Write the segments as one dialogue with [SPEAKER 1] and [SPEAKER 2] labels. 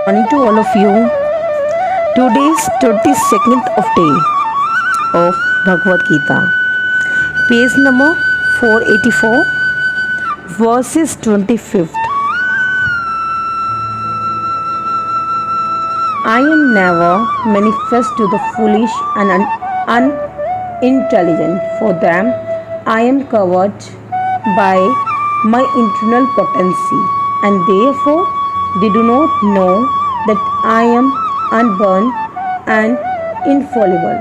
[SPEAKER 1] Morning to all of you. Today's 22nd of day of Bhagavad Gita. Page number 484, verses 25th. I am never manifest to the foolish and unintelligent. For them, I am covered by my internal potency, and therefore they do not know that I am unborn and infallible.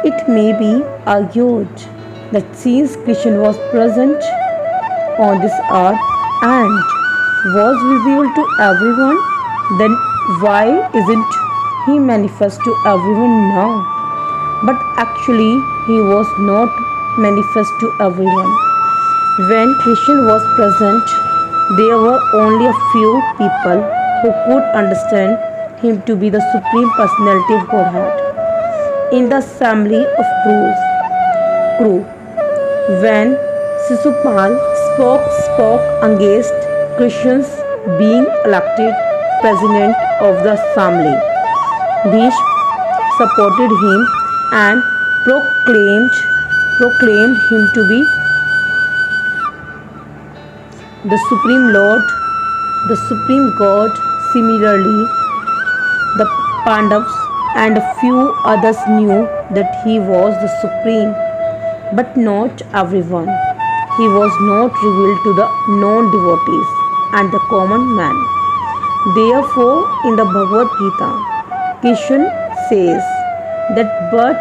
[SPEAKER 1] It may be argued that since Krishna was present on this earth and was visible to everyone, then why isn't he manifest to everyone now? But actually, he was not manifest to everyone. When Krishna was present, there were only a few people who could understand him to be the Supreme Personality of Godhead. In the assembly of Kuru, when Sisupal spoke against Krishna's being elected president of the assembly, Bhishma supported him and proclaimed him to be the Supreme Lord, the Supreme God. Similarly, the Pandavas and a few others knew that he was the Supreme, but not everyone. He was not revealed to the non-devotees and the common man. Therefore, in the Bhagavad Gita, Krishna says that but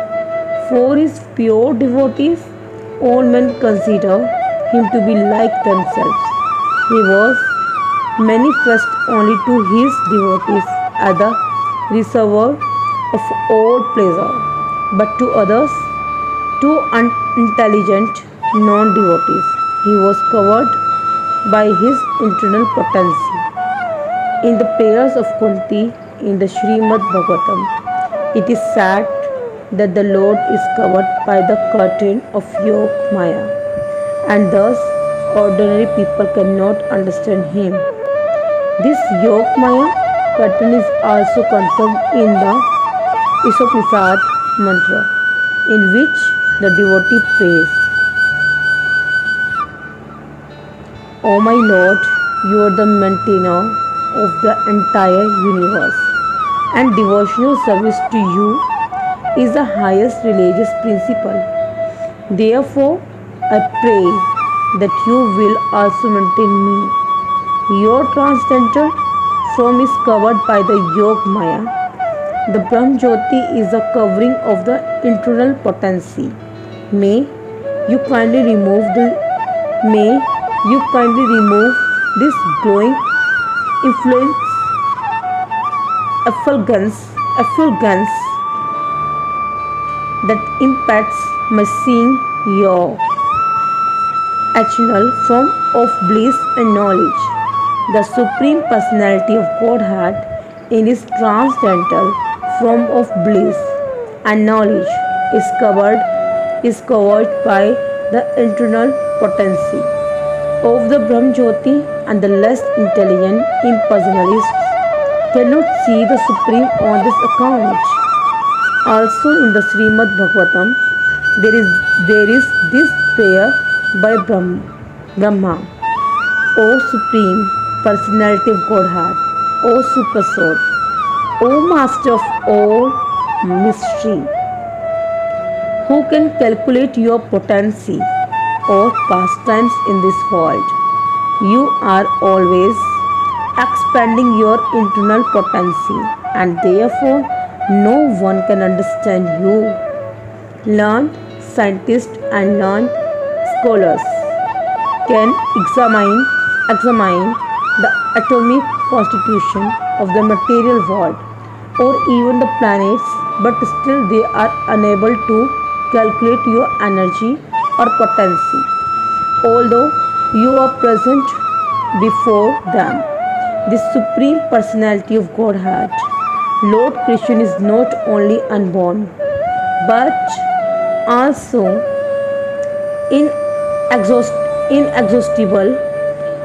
[SPEAKER 1] for his pure devotees, all men consider him to be like themselves. He was manifest only to his devotees as the reservoir of all pleasure, but to others, to unintelligent non-devotees, he was covered by his internal potency. In the prayers of Kunti in the Srimad Bhagavatam, it is said that the Lord is covered by the curtain of Yog Maya, and thus ordinary people cannot understand him. This Yog Maya curtain is also confirmed in the Isopisad mantra, in which the devotee prays, O my Lord, you are the maintainer of the entire universe, and devotional service to you is the highest religious principle. Therefore, I pray that you will also maintain me. Your transcendental form is covered by the Yog Maya. The Brahm Jyoti is the covering of the internal potency. May you kindly remove this glowing influence, effulgence that impacts my seeing your eternal form of bliss and knowledge. The Supreme Personality of Godhead in his transcendental form of bliss and knowledge is covered by the internal potency of the Brahm Jyoti, and the less intelligent impersonalists cannot see the Supreme on this account. Also in the Srimad Bhagavatam, there is this prayer by Brahma, O Supreme Personality of Godhead, O Super Soul, O Master of all mystery, who can calculate your potency or pastimes in this world? You are always expanding your internal potency, and therefore no one can understand you. Learned scientists and learned scholars can examine the atomic constitution of the material world or even the planets, but still they are unable to calculate your energy or potency, although you are present before them. The Supreme Personality of Godhead, Lord Krishna, is not only unborn but also inexhaustible.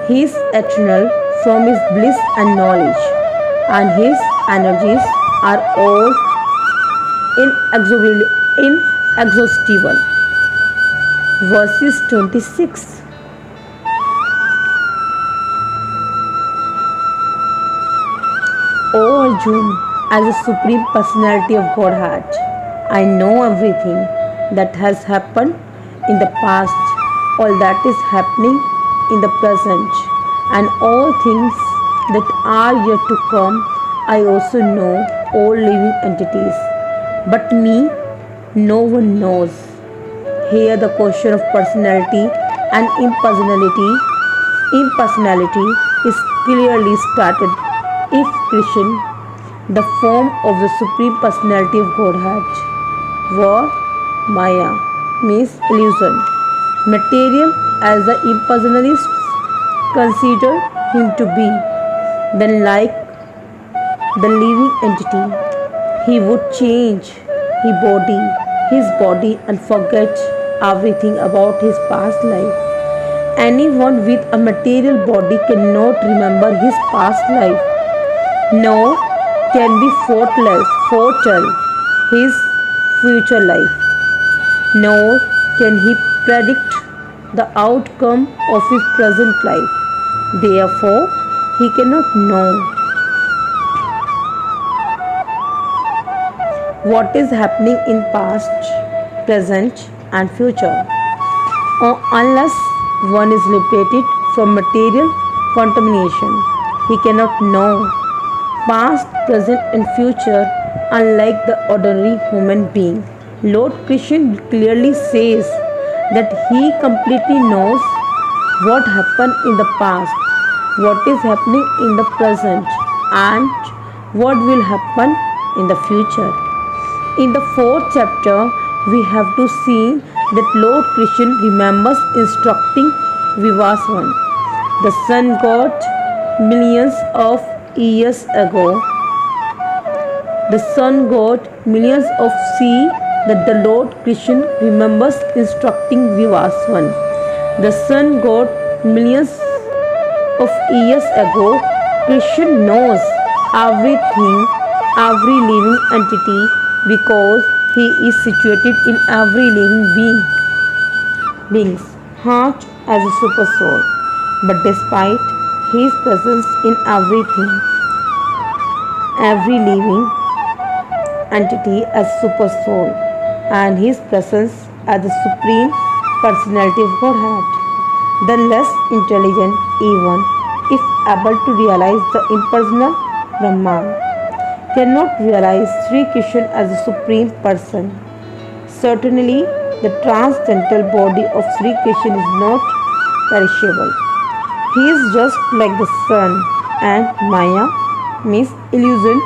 [SPEAKER 1] He is eternal from his bliss and knowledge. and his energies are all inexhaustible. Verses 26. O Arjun, as a supreme personality of Godhead, I know everything that has happened in the past, all that is happening in the present, and all things that are yet to come. I also know all living entities, but me, no one knows. Here, the question of personality and impersonality is clearly started. If Krishna, the form of the Supreme Personality of Godhead, were Maya, means illusion, material as the impersonalists consider him to be, then like the living entity, he would change his body and forget everything about his past life. Anyone with a material body cannot remember his past life, nor can be foretell his future life, nor can he predict the outcome of his present life. Therefore, he cannot know what is happening in past, present, and future, or unless one is liberated from material contamination. He cannot know past, present, and future unlike the ordinary human being. Lord Krishna clearly says that he completely knows what happened in the past, what is happening in the present, and what will happen in the future. In the fourth chapter, we have to see that Lord Krishna remembers instructing Vivaswan, the sun god, millions of years ago. The sun god millions of see that the Lord Krishna remembers instructing Vivaswan. The sun god millions of years ago. Krishna knows everything, every living entity, because he is situated in every living being's heart as a super soul. But despite his presence in every living entity as super soul, and his presence as the supreme personality of Godhead, the less intelligent, even if able to realize the impersonal Brahman, cannot realize Sri Krishna as the supreme person. Certainly, the transcendental body of Sri Krishna is not perishable. He is just like the sun, and Maya, means illusion,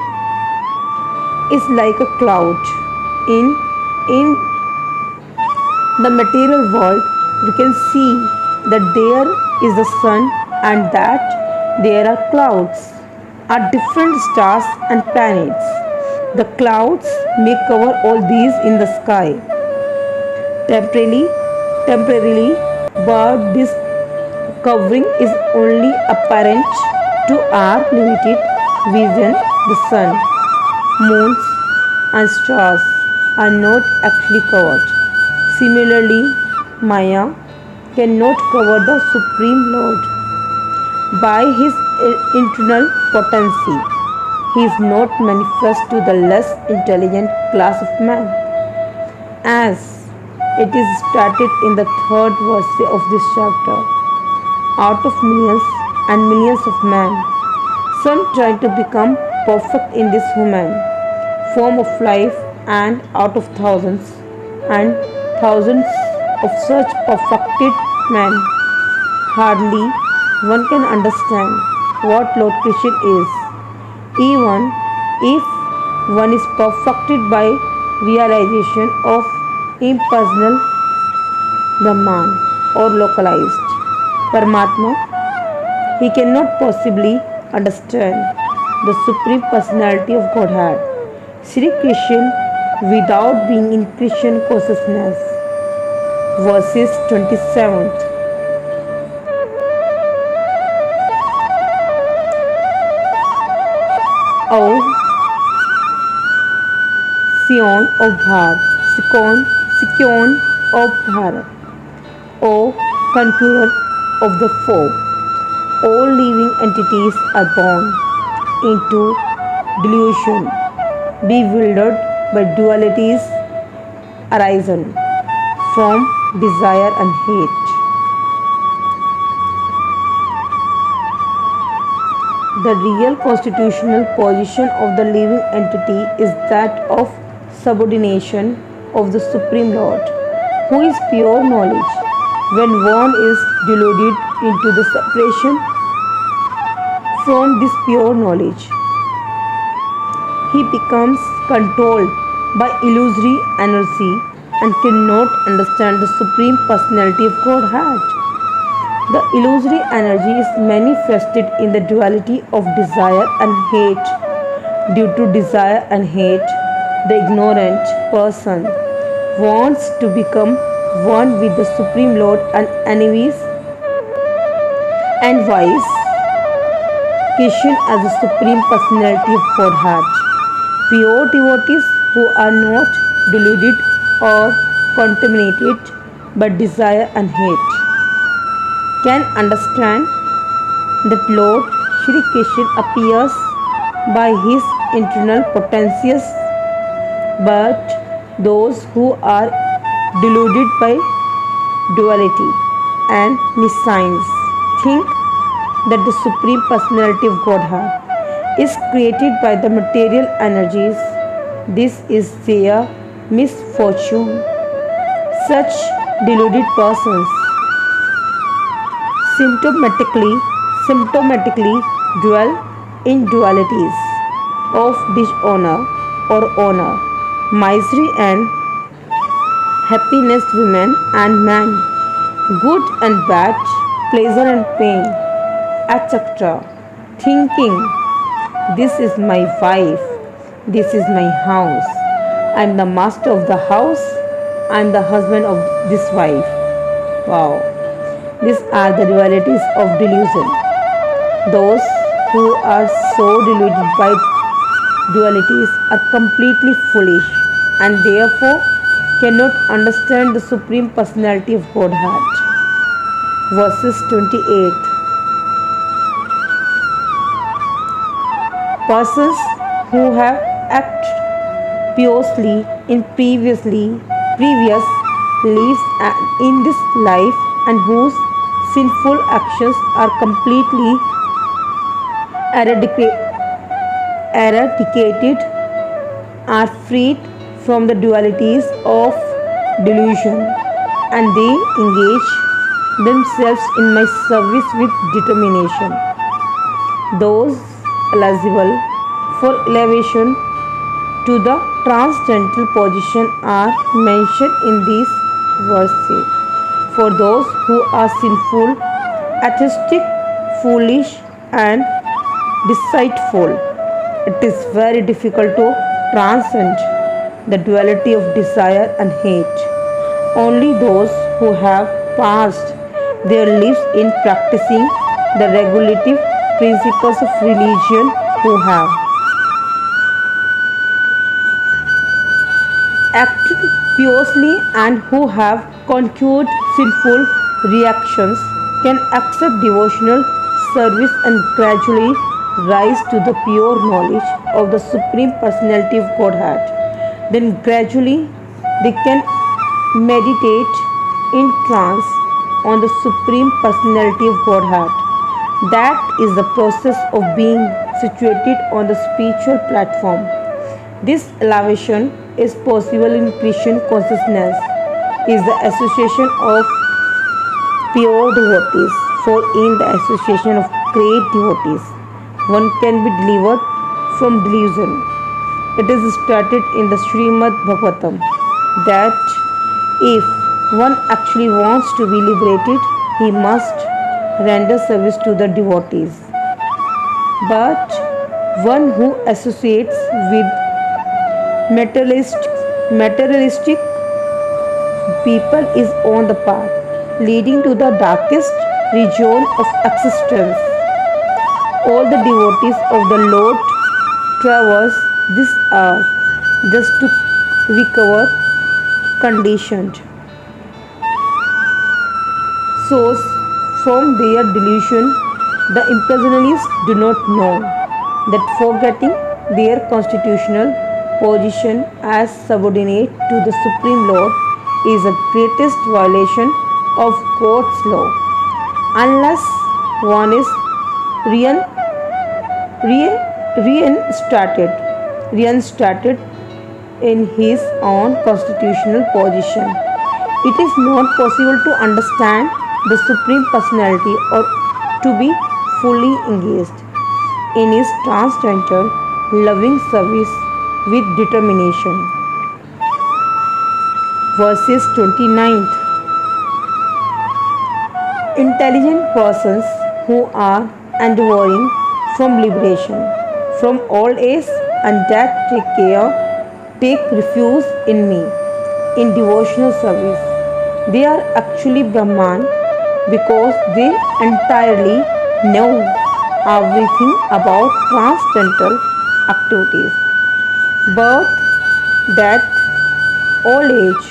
[SPEAKER 1] is like a cloud. In the material world, we can see that there is the sun and that there are clouds, are different stars and planets. The clouds may cover all these in the sky temporarily, but this covering is only apparent to our limited vision. The sun, moons, and stars are not actually covered. Similarly, Maya cannot cover the Supreme Lord by his internal potency. He is not manifest to the less intelligent class of man. As it is stated in the third verse of this chapter, out of millions and millions of men, some try to become perfect in this human form of life, and out of thousands and thousands of such perfected men, hardly one can understand what Lord Krishna is, even if one is perfected by realization of impersonal Brahman or localized Paramatma. He cannot possibly understand the Supreme Personality of Godhead, Sri Krishna, without being in Krishna consciousness. Verses 27. O Sion of Bharat, Sikon of Bharat, O conqueror of the foe. All living entities are born into delusion, bewildered by dualities arisen from desire and hate. The real constitutional position of the living entity is that of subordination of the Supreme Lord, who is pure knowledge. When one is deluded into the separation from this pure knowledge, he becomes controlled by illusory energy and cannot understand the Supreme Personality of Godhead. The illusory energy is manifested in the duality of desire and hate. Due to desire and hate, the ignorant person wants to become one with the Supreme Lord and enemies and vice Krishna as the Supreme Personality of Godhead. Pure devotees who are not deluded or contaminated by desire and hate can understand that Lord Shri Krishna appears by his internal potencies, but those who are deluded by duality and nescience think that the Supreme Personality of Godhead is created by the material energies. This is their misfortune. Such deluded persons symptomatically dwell in dualities of dishonor or honor, misery and happiness, women and men, good and bad, pleasure and pain, etc. Thinking, this is my wife, this is my house, I am the master of the house, I am the husband of this wife. Wow. These are the dualities of delusion. Those who are so deluded by dualities are completely foolish and therefore cannot understand the Supreme Personality of Godhead. Verses 28. Persons who have acted piously in previous lives and in this life and whose sinful actions are completely eradicated are freed from the dualities of delusion and they engage themselves in my service with determination. Those eligible for elevation to the transcendental position are mentioned in these verses. For those who are sinful, atheistic, foolish, and deceitful, it is very difficult to transcend the duality of desire and hate. Only those who have passed their lives in practicing the regulative principles of religion who have acted piously and who have conquered sinful reactions can accept devotional service and gradually rise to the pure knowledge of the Supreme Personality of Godhead. Then gradually they can meditate in trance on the Supreme Personality of Godhead. That is the process of being situated on the spiritual platform. This elevation is possible in Christian consciousness, is the association of pure devotees, for in the association of great devotees, one can be delivered from delusion. It is stated in the Srimad Bhagavatam that if one actually wants to be liberated, he must render service to the devotees. But one who associates with materialistic people is on the path leading to the darkest region of existence. All the devotees of the Lord traverse this earth just to recover conditioned souls from their delusion. The impersonalists do not know that forgetting their constitutional position as subordinate to the Supreme Lord is the greatest violation of God's law. Unless one is rein- re- reinstated in his own constitutional position, it is not possible to understand the Supreme Personality or to be fully engaged in his transcendental loving service with determination. Verses 29. Intelligent persons who are endeavoring from liberation from old age and death take refuge in me in devotional service. They are actually Brahman because they entirely know everything about transcendental activities. Birth, death, old age,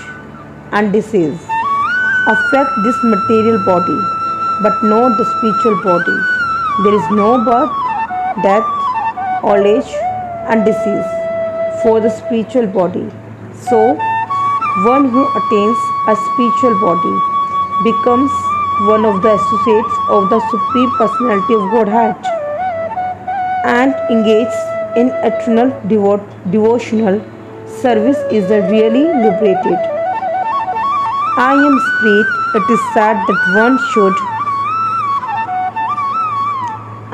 [SPEAKER 1] and disease affect this material body, but not the spiritual body. There is no birth, death, old age, and disease for the spiritual body. So, one who attains a spiritual body becomes one of the associates of the Supreme Personality of Godhead and engages in eternal devotional service is the really liberated. I am spirit. It is sad that one should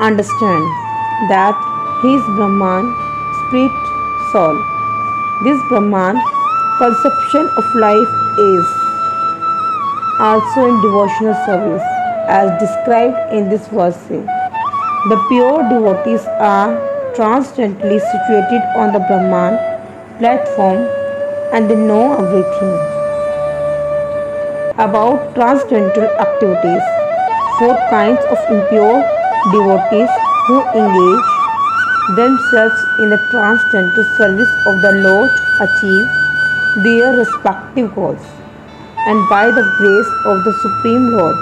[SPEAKER 1] understand that he is Brahman, spirit, soul. This Brahman conception of life is also in devotional service as described in this verse. The pure devotees are transcendently situated on the Brahman platform and they know everything about transcendental activities. Four kinds of impure devotees who engage themselves in the transcendental service of the Lord achieve their respective goals and by the grace of the Supreme Lord.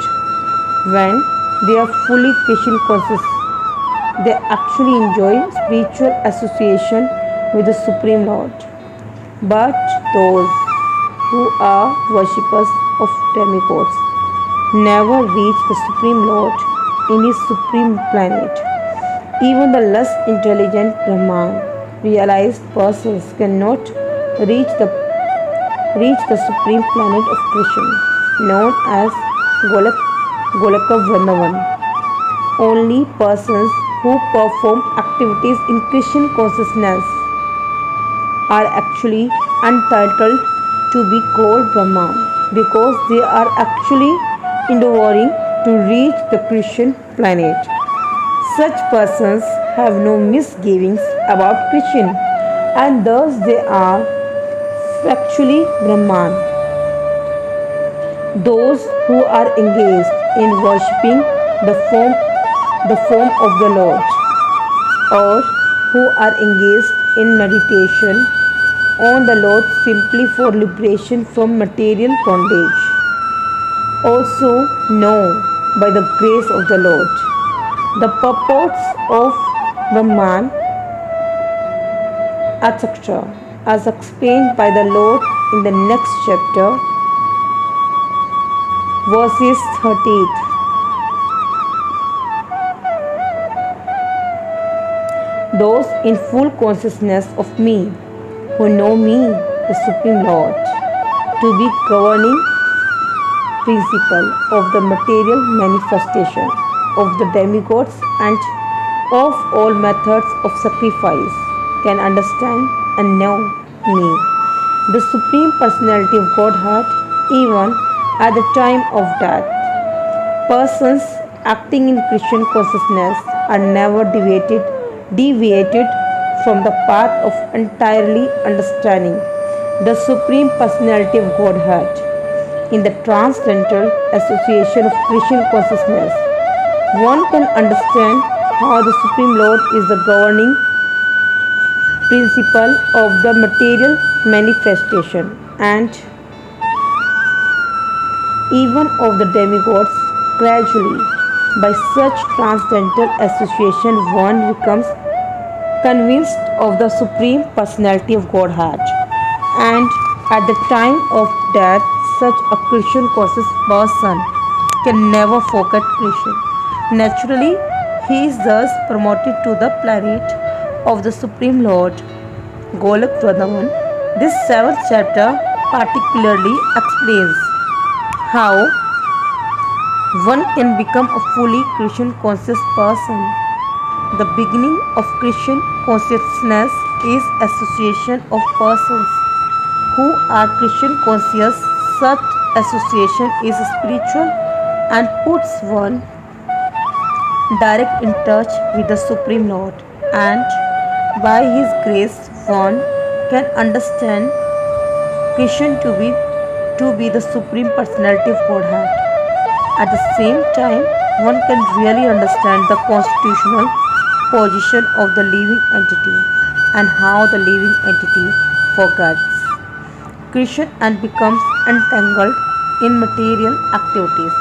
[SPEAKER 1] When they are fully Krishna conscious, they actually enjoy spiritual association with the Supreme Lord. But those who are worshippers of demigods never reach the Supreme Lord in his supreme planet. Even the less intelligent Brahman realized persons cannot reach the supreme planet of Krishna, known as Golaka Vrindavan. Only persons who perform activities in Krishna consciousness are actually entitled to be called Brahman because they are actually endeavoring to reach the Krishna planet. Such persons have no misgivings about Krishna and thus they are factually Brahman. Those who are engaged in worshipping the form of the Lord or who are engaged in meditation on the Lord simply for liberation from material bondage also know by the grace of the Lord the purports of Brahman, etc., as explained by the Lord in the next chapter, verses 38. Those in full consciousness of me, who know me, the Supreme Lord, to be governing principle of the material manifestation of the demigods and of all methods of sacrifice, can understand and know me, the Supreme Personality of Godhead, even at the time of death. Persons acting in Krishna consciousness are never deviated from the path of entirely understanding the Supreme Personality of Godhead in the transcendental association of Krishna consciousness. One can understand how the Supreme Lord is the governing principle of the material manifestation and even of the demigods. Gradually, by such transcendental association, one becomes convinced of the supreme personality of Godhead, and at the time of death, such a Christian conscious person can never forget Krishna. Naturally, he is thus promoted to the planet of the Supreme Lord, Golak Vrindavan. This seventh chapter particularly explains how one can become a fully Christian conscious person. The beginning of Christian consciousness is association of persons who are Christian conscious. Such association is spiritual and puts one direct in touch with the Supreme Lord, and by His grace, one can understand Christian to be the Supreme Personality of Godhead. At the same time, one can really understand the constitutional position of the living entity and how the living entity forgets Krishna and becomes entangled in material activities.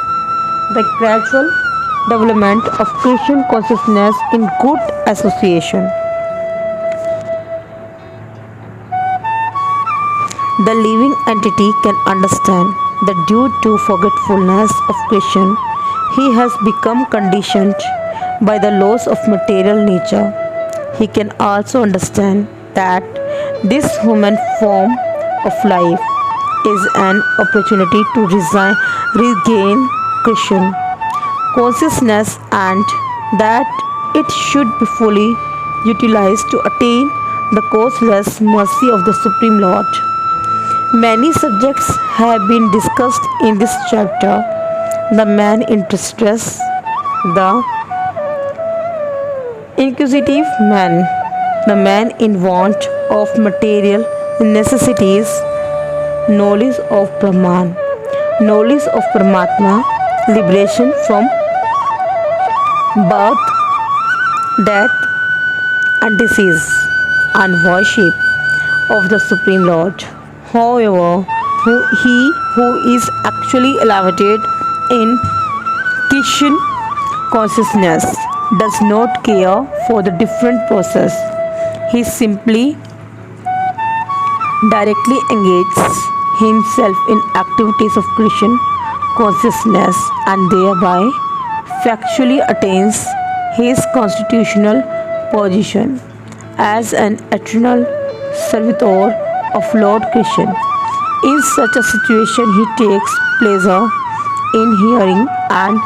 [SPEAKER 1] The gradual development of Christian consciousness in good association. The living entity can understand that due to forgetfulness of Krishna, he has become conditioned by the laws of material nature. He can also understand that this human form of life is an opportunity to regain Krishna consciousness and that it should be fully utilized to attain the causeless mercy of the Supreme Lord. Many subjects have been discussed in this chapter: the man in distress, the inquisitive man, the man in want of material necessities, knowledge of Brahman, knowledge of Paramatma, liberation from birth, death, and disease, and worship of the Supreme Lord. However, he who is actually elevated in Christian consciousness does not care for the different process. He simply directly engages himself in activities of Christian consciousness and thereby factually attains his constitutional position as an eternal servitor of Lord Krishna. In such a situation, he takes pleasure in hearing and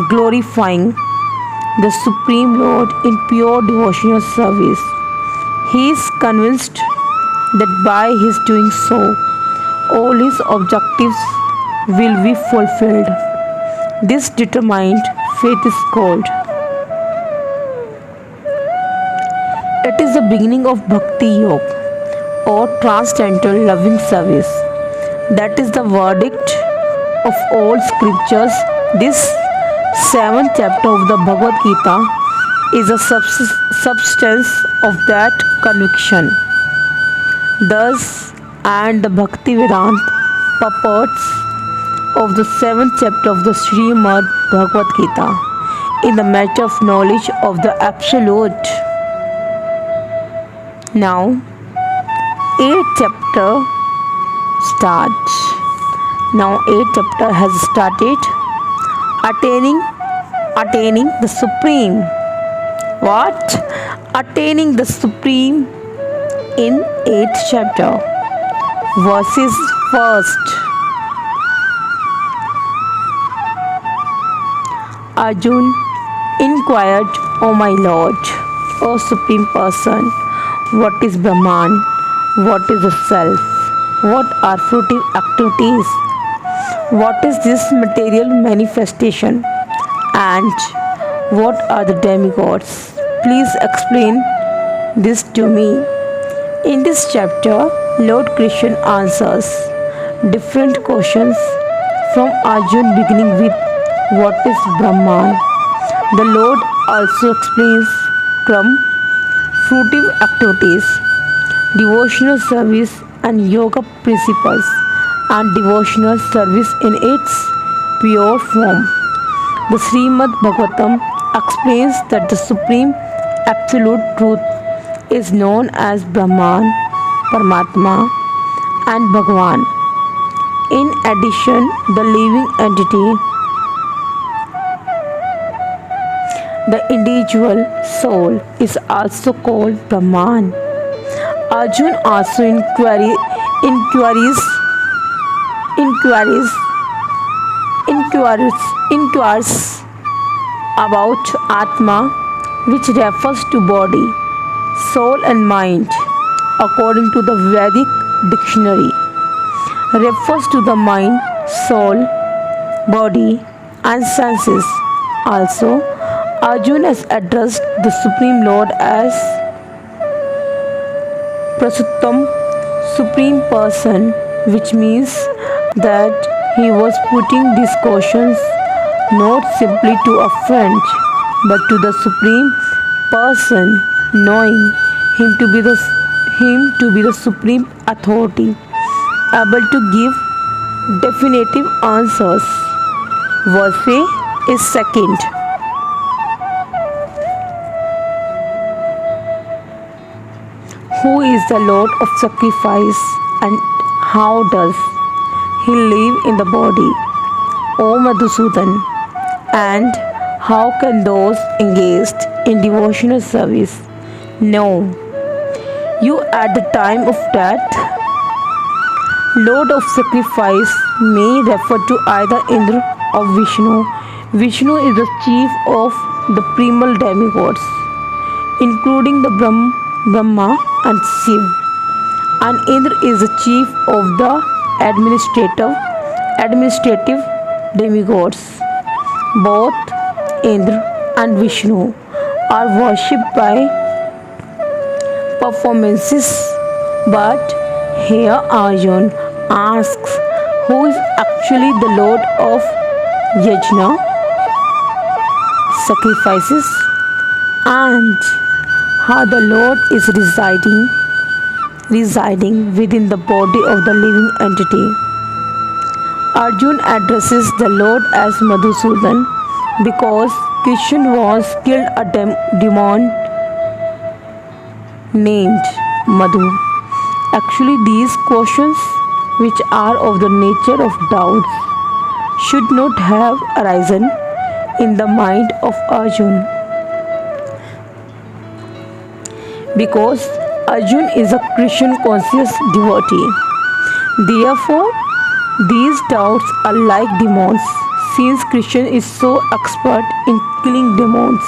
[SPEAKER 1] glorifying the Supreme Lord in pure devotional service. He is convinced that by his doing so, all his objectives will be fulfilled. This determined faith is called. It is the beginning of Bhakti Yoga or transcendental loving service. That is the verdict of all scriptures. This seventh chapter of the Bhagavad Gita is a substance of that conviction. Thus, and the Bhakti Vedanta purports of the seventh chapter of the Srimad Bhagavad Gita in the matter of knowledge of the Absolute. Now, eighth chapter starts. Now, eighth chapter has started. Attaining the Supreme. What? Attaining the Supreme in eighth chapter. Verses first. Arjun inquired, O my Lord, O Supreme Person, what is Brahman? What is the Self? What are fruitive activities? What is this material manifestation? And what are the demigods? Please explain this to me. In this chapter, Lord Krishna answers different questions from Arjun, beginning with what is Brahman. The Lord also explains from fruitive activities devotional service and yoga principles and devotional service in its pure form. The Srimad Bhagavatam explains that the Supreme Absolute Truth is known as Brahman, Paramatma, and Bhagavan. In addition, the living entity, the individual soul, is also called Brahman. Arjun also inquires inquires about Atma, which refers to body, soul, and mind, according to the Vedic dictionary, refers to the mind, soul, body, and senses. Also, Arjuna has addressed the Supreme Lord as Prasuttam, Supreme Person, which means that he was putting these questions not simply to a friend, but to the Supreme Person, knowing him to be the supreme authority, able to give definitive answers. Verse is second. Who is the Lord of sacrifice and how does he live in the body, O Madhusudan? And how can those engaged in devotional service know you at the time of death? Lord of sacrifice may refer to either Indra or Vishnu. Vishnu is the chief of the primal demigods, including the Brahma and Shiv, and Indra is the chief of the administrative demigods. Both Indra and Vishnu are worshipped by performances, but here Arjun asks who is actually the Lord of Yajna, sacrifices, and how the Lord is residing within the body of the living entity. Arjun addresses the Lord as Madhusudan because Krishna was killed a demon named Madhu. Actually, these questions, which are of the nature of doubts, should not have arisen in the mind of Arjun, because Arjun is a Krishna conscious devotee. Therefore, these doubts are like demons, since Krishna is so expert in killing demons.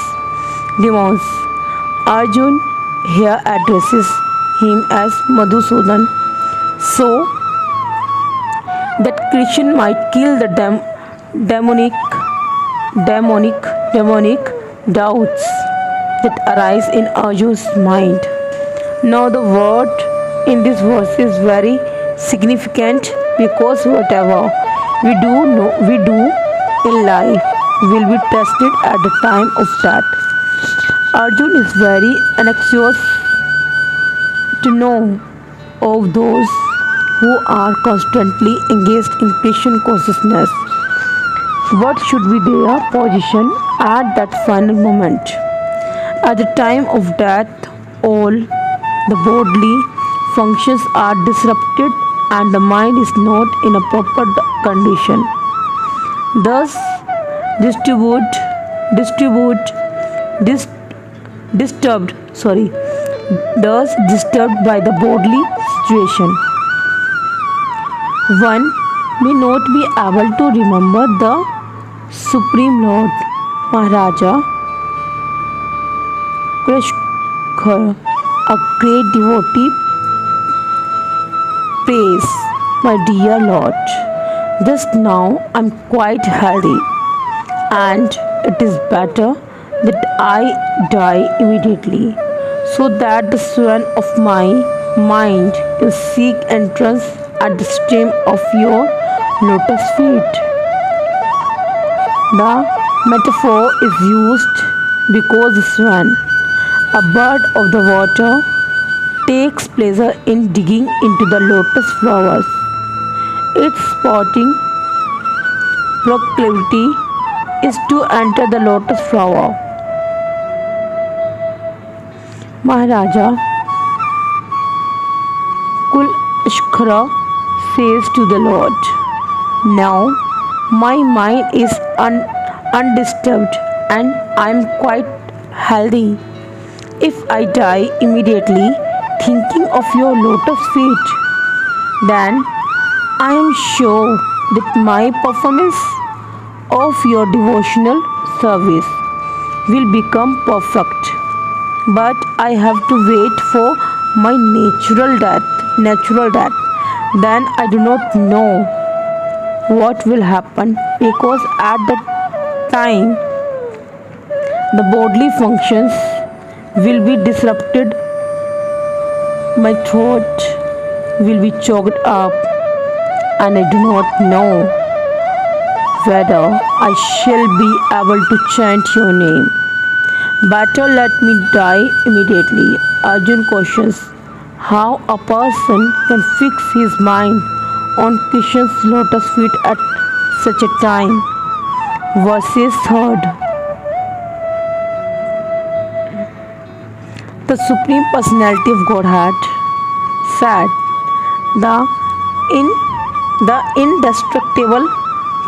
[SPEAKER 1] Arjun here addresses him as Madhusudan so that Krishna might kill the demonic doubts that arise in Arjun's mind. Now the word in this verse is very significant because whatever we do in life will be tested at the time of death. Arjun is very anxious to know of those who are constantly engaged in Krishna consciousness. What should be their position at that final moment? At the time of death, all the bodily functions are disrupted and the mind is not in a proper condition. Thus, disturbed by the bodily situation. One may not be able to remember the Supreme Lord Maharaja Krishna, a great devotee, prays, my dear Lord, just now I'm quite healthy and it is better that I die immediately so that the swan of my mind can seek entrance at the stem of your lotus feet. The metaphor is used because the swan, a bird of the water, takes pleasure in digging into the lotus flowers. Its spotting proclivity is to enter the lotus flower. Maharaja Kulashkara says to the Lord, "Now my mind is undisturbed and I am quite healthy. If I die immediately thinking of your lotus feet, then I am sure that my performance of your devotional service will become perfect. But I have to wait for my natural death. Then I do not know what will happen, because at that time the bodily functions will be disrupted, my throat will be choked up, and I do not know whether I shall be able to chant your name. Better let me die immediately." Arjun questions how a person can fix his mind on Krishna's lotus feet at such a time. Verses 3rd. The Supreme Personality of Godhead said, the indestructible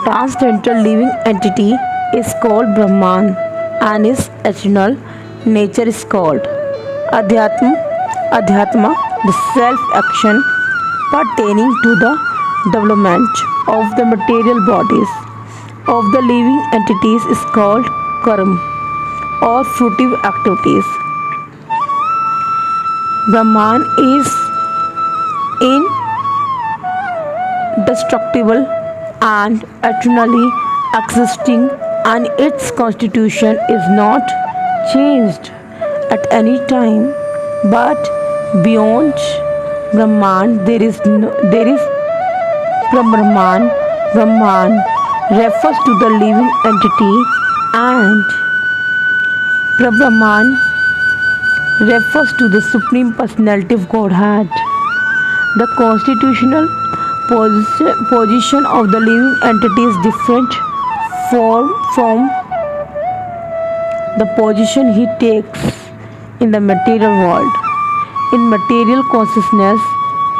[SPEAKER 1] transcendental living entity is called Brahman, and his eternal nature is called Adhyatma, the self-action pertaining to the development of the material bodies of the living entities is called Karma, or fruitive activities. Brahman is indestructible and eternally existing, and its constitution is not changed at any time. But beyond Brahman there is Brahman. Brahman refers to the living entity, and Brahman refers to the Supreme Personality of Godhead. The constitutional position of the living entity is different from the position he takes in the material world. In material consciousness,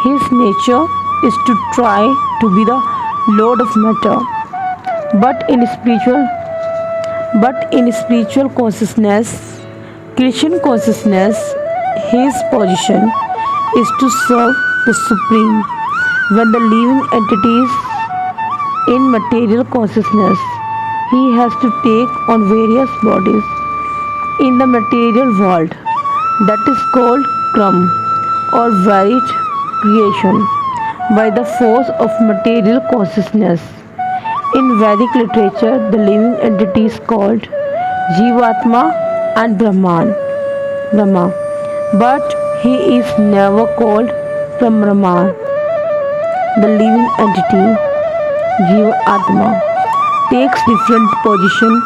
[SPEAKER 1] his nature is to try to be the lord of matter. But in spiritual consciousness, Christian consciousness, his position is to serve the Supreme. When the living entity is in material consciousness, he has to take on various bodies in the material world. That is called Kram, or varied creation, by the force of material consciousness. In Vedic literature, the living entity is called Jivatma and Brahma, but he is never called Brahman. The living entity, Jivatma, takes different positions.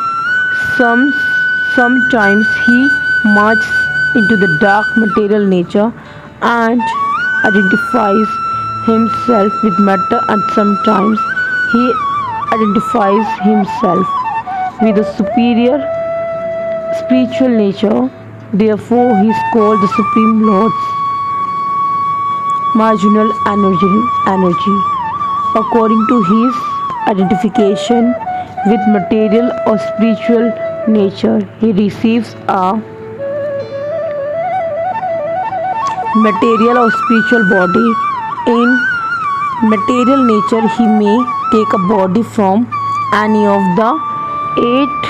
[SPEAKER 1] Sometimes he merges into the dark material nature and identifies himself with matter, and sometimes he identifies himself with a superior spiritual nature. Therefore, he is called the Supreme Lord's marginal energy. According to his identification with material or spiritual nature, he receives a material or spiritual body. In material nature, he may take a body from any of the 8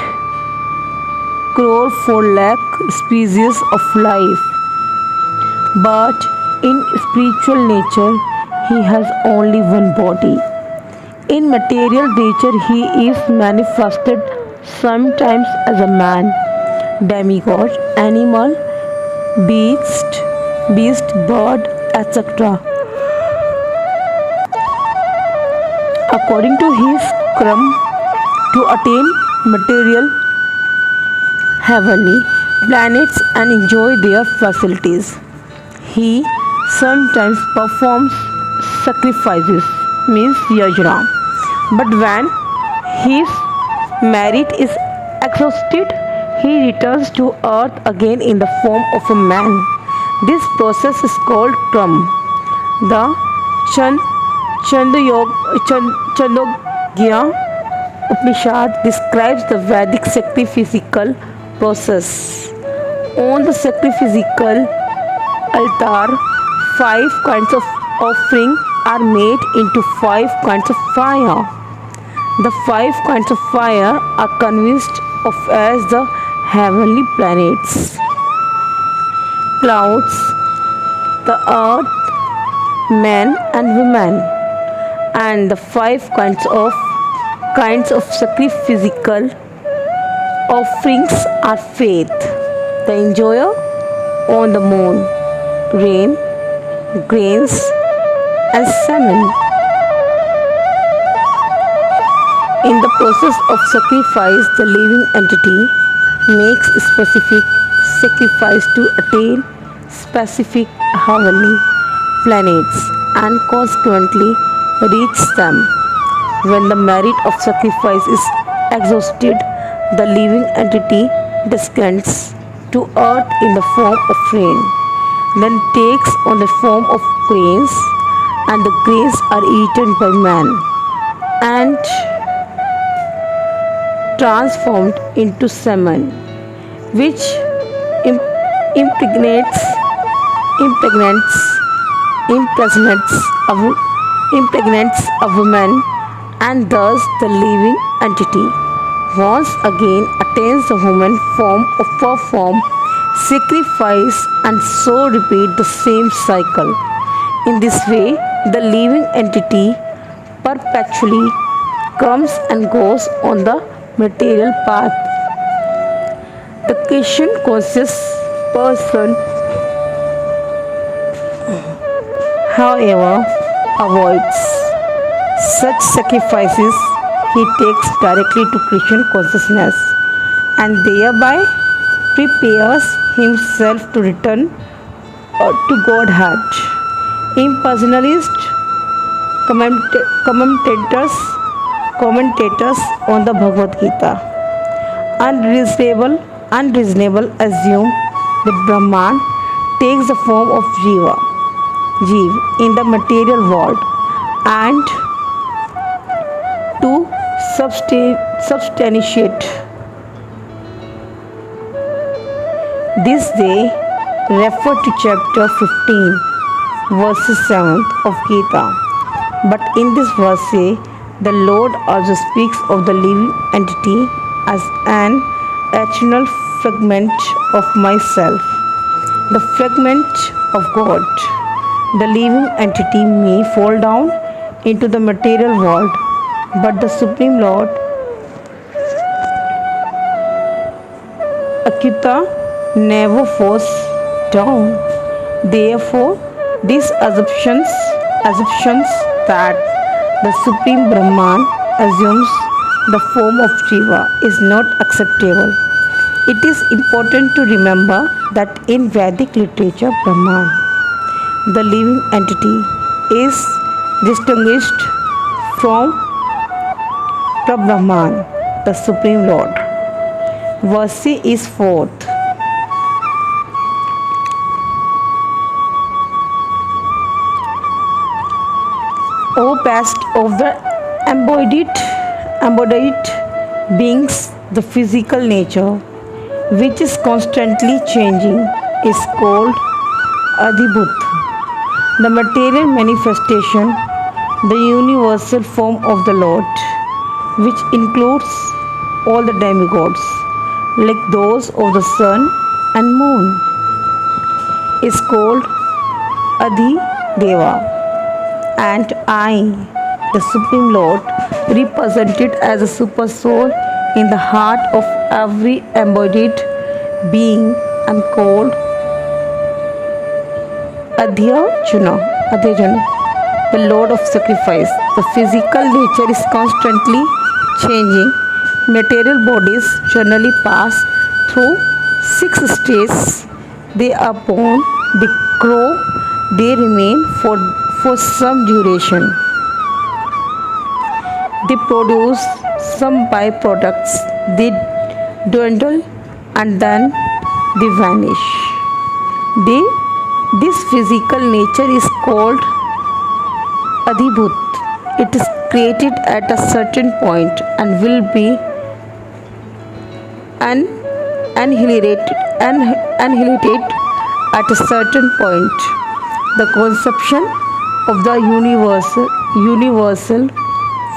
[SPEAKER 1] crore 4 lakh species of life. But in spiritual nature, he has only one body. In material nature, he is manifested sometimes as a man, demigod, animal, beast, bird, etc. According to his Kram, to attain material heavenly planets and enjoy their facilities, he sometimes performs sacrifices, means yajna. But when his merit is exhausted, he returns to earth again in the form of a man. This process is called kram. The Chand- Chandogya Upanishad describes the Vedic sacrificial process. On the sacrificial altar, five kinds of offering are made into five kinds of fire. The five kinds of fire are convinced of as the heavenly planets, clouds, the earth, men and women, and the five kinds of sacrificial offerings are faith, the enjoyer on the moon, rain, grains, and semen. In the process of sacrifice, the living entity makes specific sacrifice to attain specific heavenly planets and consequently reach them. When the merit of sacrifice is exhausted, the living entity descends to earth in the form of rain, then takes on the form of grains, and the grains are eaten by man and transformed into semen, which im- impregnates impregnates impregnates a, impregnates a woman, and thus the living entity once again attains the human form of perform sacrifice and so repeat the same cycle. In this way, the living entity perpetually comes and goes on the material path. The Christian conscious person, however, avoids such sacrifices. He takes directly to Christian consciousness and thereby prepares himself to return to Godhead. Impersonalist commentators on the Bhagavad Gita unreasonable assume that Brahman takes the form of Jeev in the material world, and to substantiate this they refer to chapter 15 verse 7 of Gita. But in this verse, the Lord also speaks of the living entity as an eternal fragment of myself, the fragment of God. The living entity may fall down into the material world, but the Supreme Lord Achyuta never falls down. Therefore, these assumptions that the Supreme Brahman assumes the form of Jiva is not acceptable. It is important to remember that in Vedic literature, Brahman, the living entity, is distinguished from Brahman, the Supreme Lord. Verse is fourth. O best of the embodied beings, the physical nature, which is constantly changing, is called Adhibhut. The material manifestation, the universal form of the Lord, which includes all the demigods, like those of the sun and moon, is called Adhideva. And I, the Supreme Lord, represented as a super soul in the heart of every embodied being, am called Adhyajana, the Lord of Sacrifice. The physical nature is constantly changing. Material bodies generally pass through 6 stages. They are born, they grow, they remain for some duration. They produce some byproducts, they dwindle and then they vanish. They, this physical nature is called Adhibhut. It is created at a certain point and will be annihilated at a certain point. The conception of the universal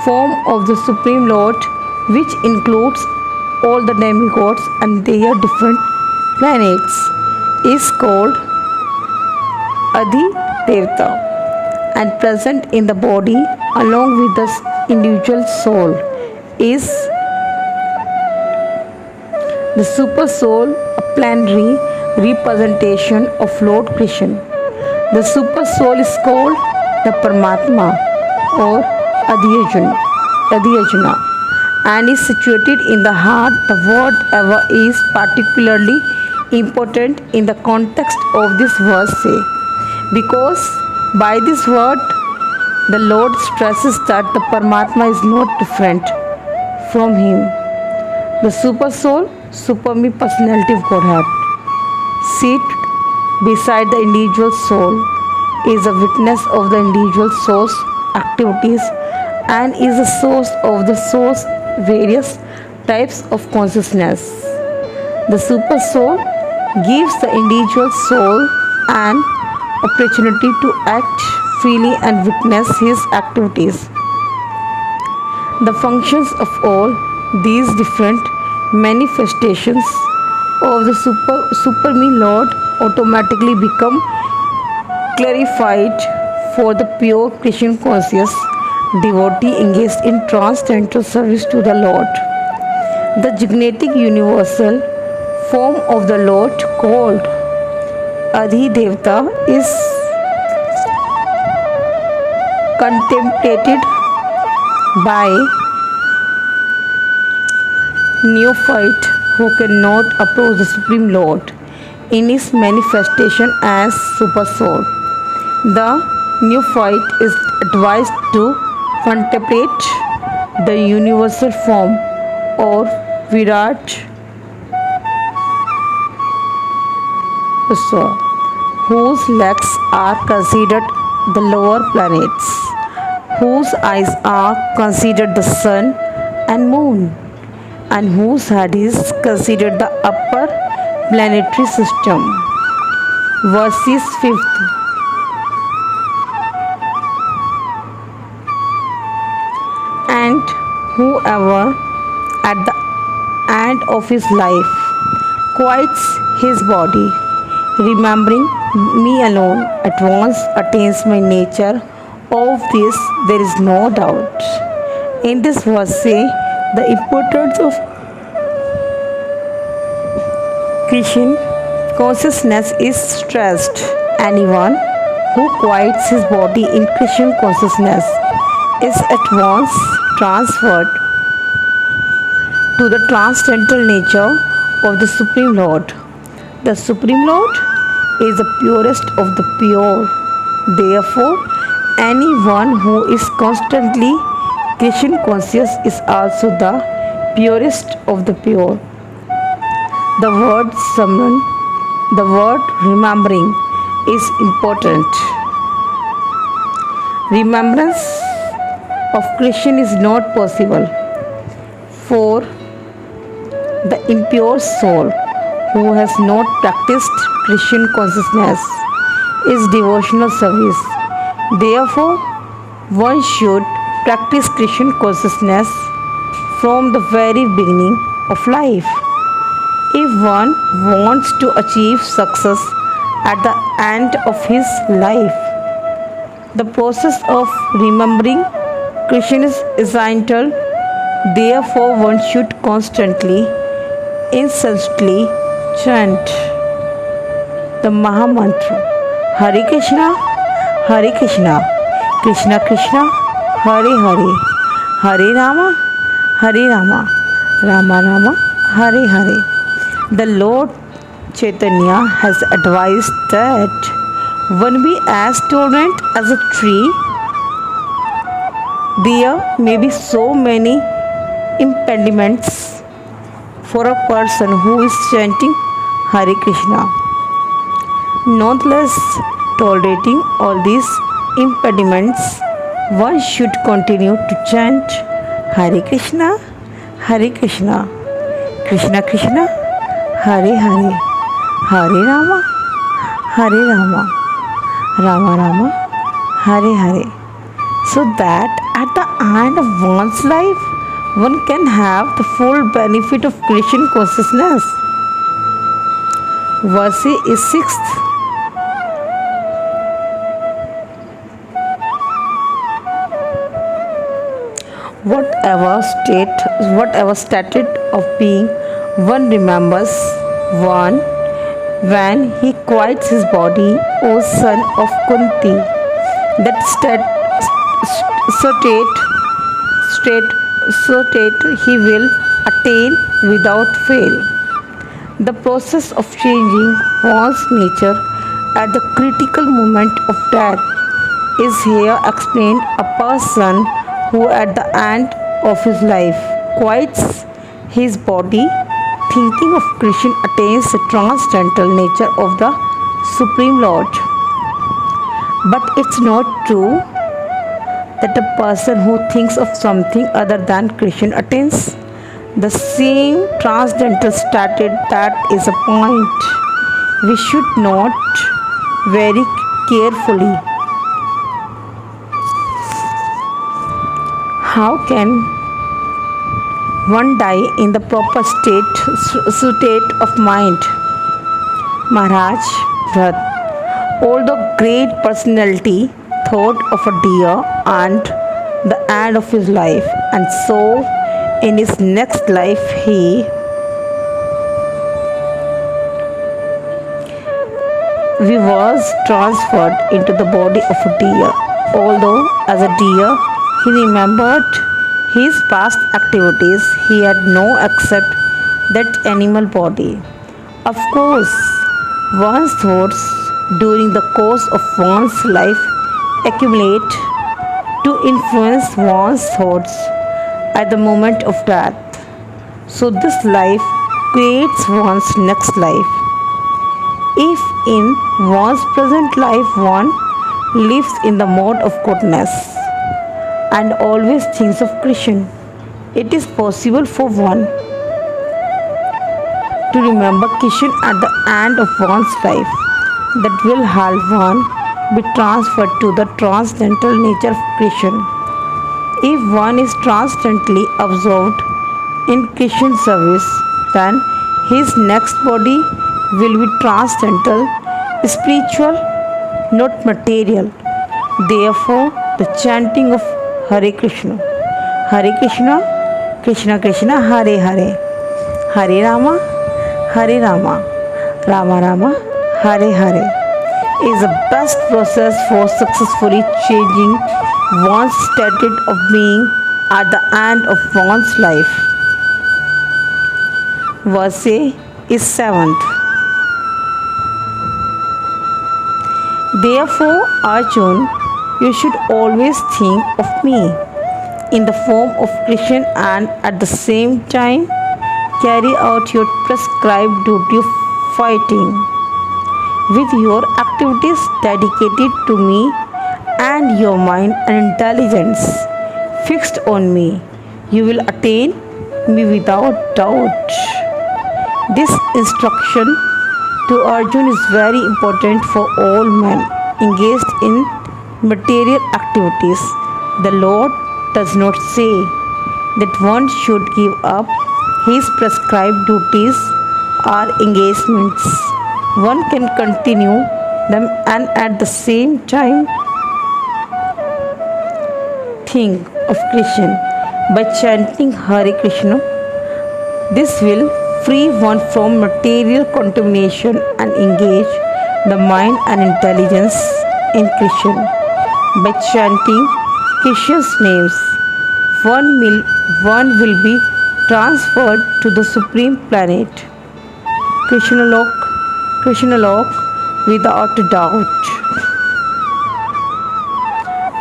[SPEAKER 1] form of the Supreme Lord, which includes all the demigods and their different planets, is called Adi Devta and present in the body along with the individual soul is the super soul, a plenary representation of Lord Krishna. The super soul is called the Paramatma or Adhyajna and is situated in the heart. The word ever is particularly important in the context of this verse, because by this word the Lord stresses that the Paramatma is not different from him. The super soul, supreme personality of Godhead, seated beside the individual soul, is a witness of the individual soul's activities and is the source of the soul's various types of consciousness. The super soul gives the individual soul an opportunity to act freely and witness his activities. The functions of all these different manifestations of the Supreme Lord automatically become clarified for the pure Krishna conscious devotee engaged in transcendental service to the Lord. The gigantic universal form of the Lord called Adi Devta is contemplated by neophyte who cannot approach the Supreme Lord in his manifestation as Super Soul. The neophyte is advised to contemplate the universal form or Virat Usva, whose legs are considered the lower planets, whose eyes are considered the sun and moon, and whose head is considered the upper planetary system. Verses 5th. And whoever at the end of his life quiets his body, remembering me alone, at once attains my nature. Of this there is no doubt. In this verse, the importance of Krishna consciousness is stressed. Anyone who quiets his body in Krishna consciousness is at once transferred to the transcendental nature of the Supreme Lord. The Supreme Lord is the purest of the pure. Therefore, anyone who is constantly Krishna conscious is also the purest of the pure. The word Samran, the word remembering, is important. Remembrance of Krishna is not possible for the impure soul who has not practiced Krishna consciousness is devotional service. Therefore, one should practice Krishna consciousness from the very beginning of life. If one wants to achieve success at the end of his life, the process of remembering Krishna is essential. Therefore, one should constantly, incessantly chant the Mahamantra Hare Krishna, Krishna Krishna, Hare Hare, Hare Rama, Rama Rama, Hare Hare. The Lord Chaitanya has advised that One be as tolerant as a tree. There may be so many impediments for a person who is chanting Hare Krishna. Nonetheless, tolerating all these impediments, one should continue to chant Hare Krishna, Hare Krishna, Krishna Krishna, Hare Hare, Hare Rama, Hare Rama, Rama Rama, Hare Hare, so that at the end of one's life, one can have the full benefit of Krishna consciousness. Verse is sixth. Whatever stated of being, one remembers one when he quiets his body, O son of Kunti. That state he will attain without fail. The process of changing one's nature at the critical moment of death is here explained. A person who at the end of his life quiets his body, thinking of Krishna, attains the transcendental nature of the Supreme Lord. But it's not true that a person who thinks of something other than Krishna attains the same transcendental status. That is a point we should note very carefully. How can one die in the proper state of mind? Maharaj Bharat, although great personality, thought of a deer and the end of his life, and so in his next life he was transferred into the body of a deer. Although as a deer he remembered his past activities, he had no except that animal body. Of course, one's thoughts during the course of one's life accumulate to influence one's thoughts at the moment of death. So this life creates one's next life. If in one's present life one lives in the mode of goodness and always thinks of Krishna, it is possible for one to remember Krishna at the end of one's life. That will help one be transferred to the transcendental nature of Krishna. If one is transcendently absorbed in Krishna service, then his next body will be transcendental, spiritual, not material. Therefore, the chanting of Hare Krishna, Krishna Krishna, Hare Hare, Hare Rama, Rama Rama, Hare Hare is the best process for successfully changing one's state of being at the end of one's life. Verse is 7th. Therefore, Arjun, you should always think of me in the form of Krishna and at the same time carry out your prescribed duty of fighting. With your activities dedicated to me and your mind and intelligence fixed on me, you will attain me without doubt. This instruction to Arjun is very important for all men engaged in material activities. The Lord does not say that one should give up his prescribed duties or engagements. One can continue them and at the same time think of Krishna by chanting Hare Krishna. This will free one from material contamination and engage the mind and intelligence in Krishna. By chanting Krishna's names, one will be transferred to the supreme planet, Krishna Lok, without doubt.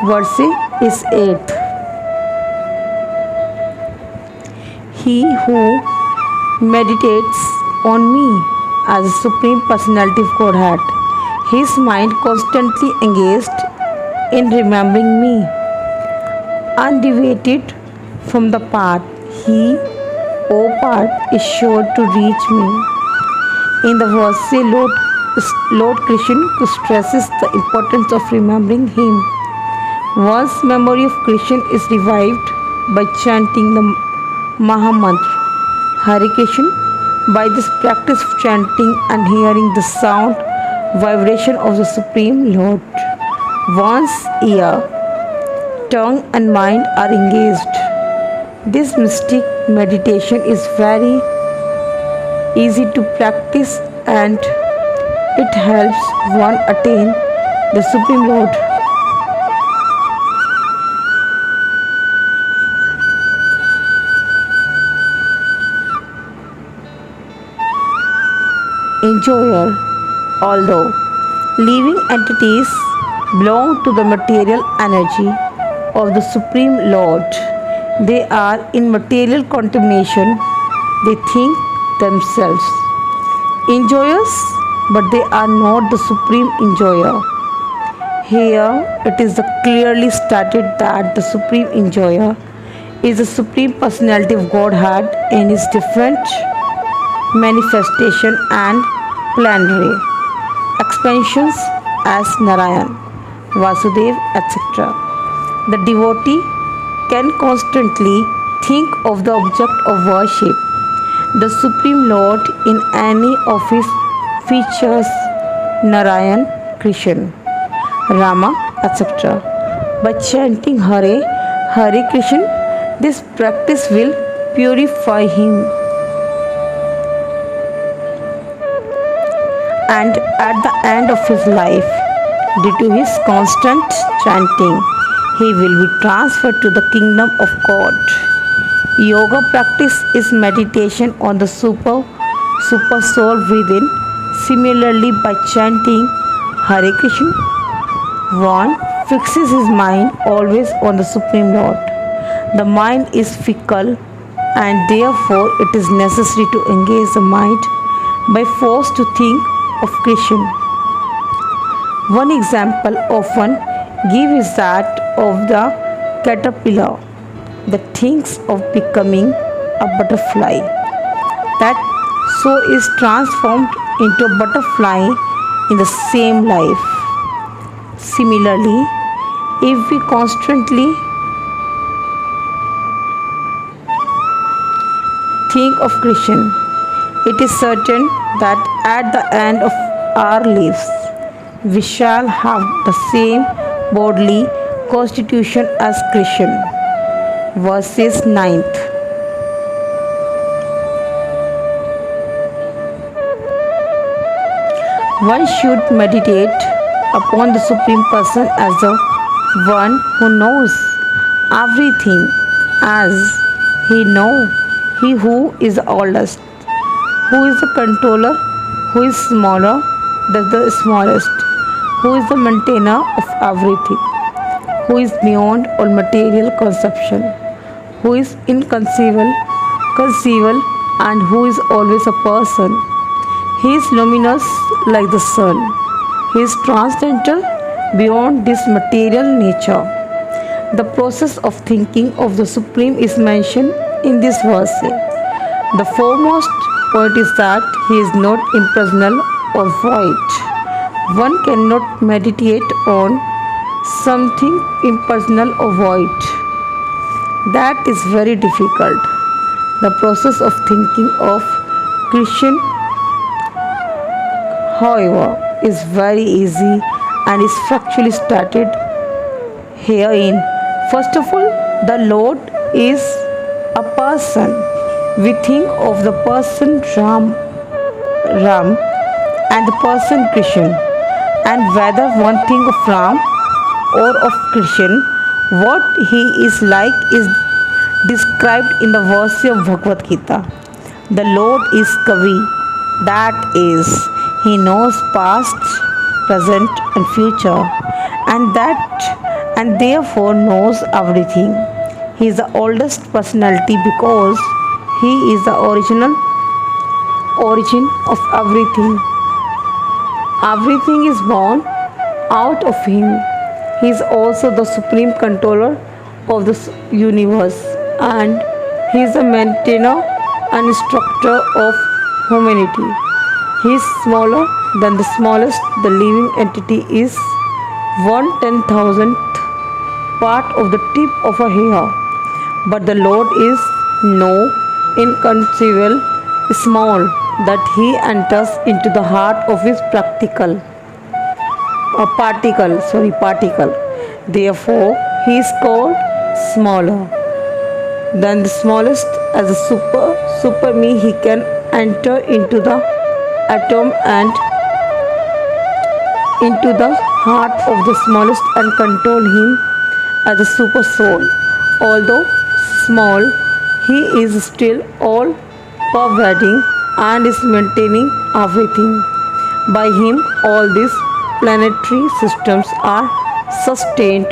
[SPEAKER 1] Verse is 8. He who meditates on me as a Supreme Personality of Godhead, his mind constantly engaged in remembering me, undeviated from the path. He, O path, is sure to reach me. In the verse, Lord Krishna stresses the importance of remembering him. One's memory of Krishna is revived by chanting the Mahamantra Hare Krishna. By this practice of chanting and hearing the sound vibration of the Supreme Lord, one's ear, tongue and mind are engaged. This mystic meditation is very easy to practice and it helps one attain the Supreme Lord. Enjoyer. Although living entities belong to the material energy of the Supreme Lord, they are in material contamination. They think themselves enjoyers, but they are not the Supreme Enjoyer. Here it is clearly stated that the Supreme Enjoyer is the Supreme Personality of Godhead in his different manifestation and plenary expansions as Narayan, Vasudev, etc. The devotee can constantly think of the object of worship, the Supreme Lord, in any of his features, Narayan, Krishna, Rama, etc. By chanting Hare, Hare Krishna, this practice will purify him. And at the end of his life, due to his constant chanting, he will be transferred to the kingdom of God. Yoga practice is meditation on the super soul within. Similarly, by chanting Hare Krishna, one fixes his mind always on the Supreme Lord. The mind is fickle and therefore it is necessary to engage the mind by force to think of Krishna. One example often given is that of the caterpillar that thinks of becoming a butterfly, that so is transformed into a butterfly in the same life. Similarly, if we constantly think of Krishna, it is certain that at the end of our lives, we shall have the same bodily constitution as Krishna. Verses 9th. One should meditate upon the Supreme Person as the one who knows everything, as he who is the oldest, who is the controller, who is smaller than the smallest, who is the maintainer of everything, who is beyond all material conception, who is inconceivable, and who is always a person. He is luminous like the sun. He is transcendental beyond this material nature. The process of thinking of the Supreme is mentioned in this verse. The foremost point is that he is not impersonal or void. One cannot meditate on something impersonal or void. That is very difficult. The process of thinking of Krishna, however, is very easy and is factually stated herein. First of all, the Lord is a person. We think of the person Ram and the person Krishna, and whether one think of Ram or of Krishna, what he is like is described in the verse of Bhagavad Gita. The Lord is Kavi, that is, he knows past, present, and future, and therefore knows everything. He is the oldest personality because he is the original origin of everything. Everything is born out of him. He is also the supreme controller of the universe, and he is the maintainer and instructor of humanity. He is smaller than the smallest the living entity is 1/10,000th part of the tip of a hair. But the Lord is no inconceivable small that he enters into the heart of his particle. Therefore, he is called smaller than the smallest. As a super me, he can enter into the atom and into the heart of the smallest and control him as a super soul. Although small, he is still all pervading and is maintaining everything. By him, all these planetary systems are sustained.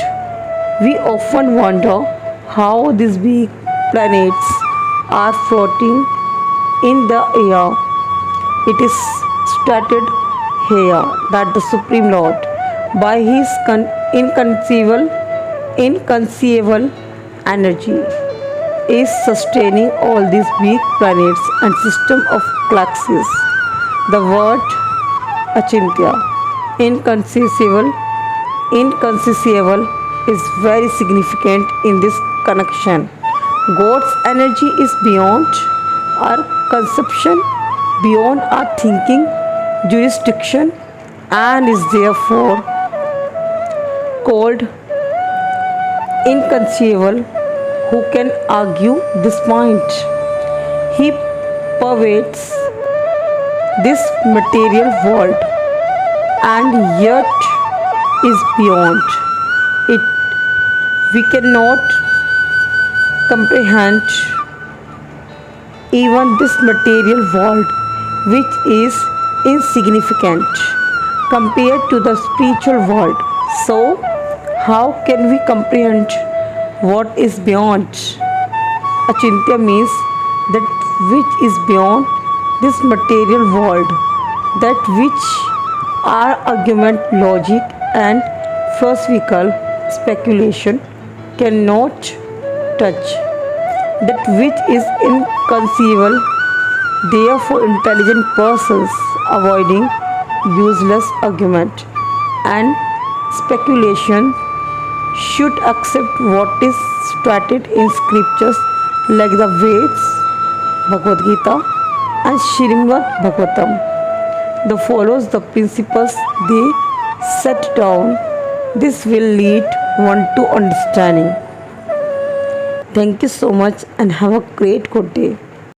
[SPEAKER 1] We often wonder how these big planets are floating in the air. It is stated here that the Supreme Lord, by his inconceivable energy, is sustaining all these big planets and system of galaxies. The word Achintya, inconceivable, is very significant in this connection. God's energy is beyond our conception, beyond our thinking, jurisdiction, and is therefore called inconceivable. Who can argue this point? He pervades this material world and yet is beyond it. We cannot comprehend even this material world, which is insignificant compared to the spiritual world. So, how can we comprehend what is beyond? Achintya means that which is beyond this material world, that which our argument, logic, and philosophical speculation cannot touch, that which is inconceivable. Therefore, intelligent persons avoiding useless argument and speculation should accept what is stated in scriptures like the Veds, Bhagavad Gita, and Srimad Bhagavatam. The follows the principles they set down. This will lead one to understanding. Thank you so much and have a great good day.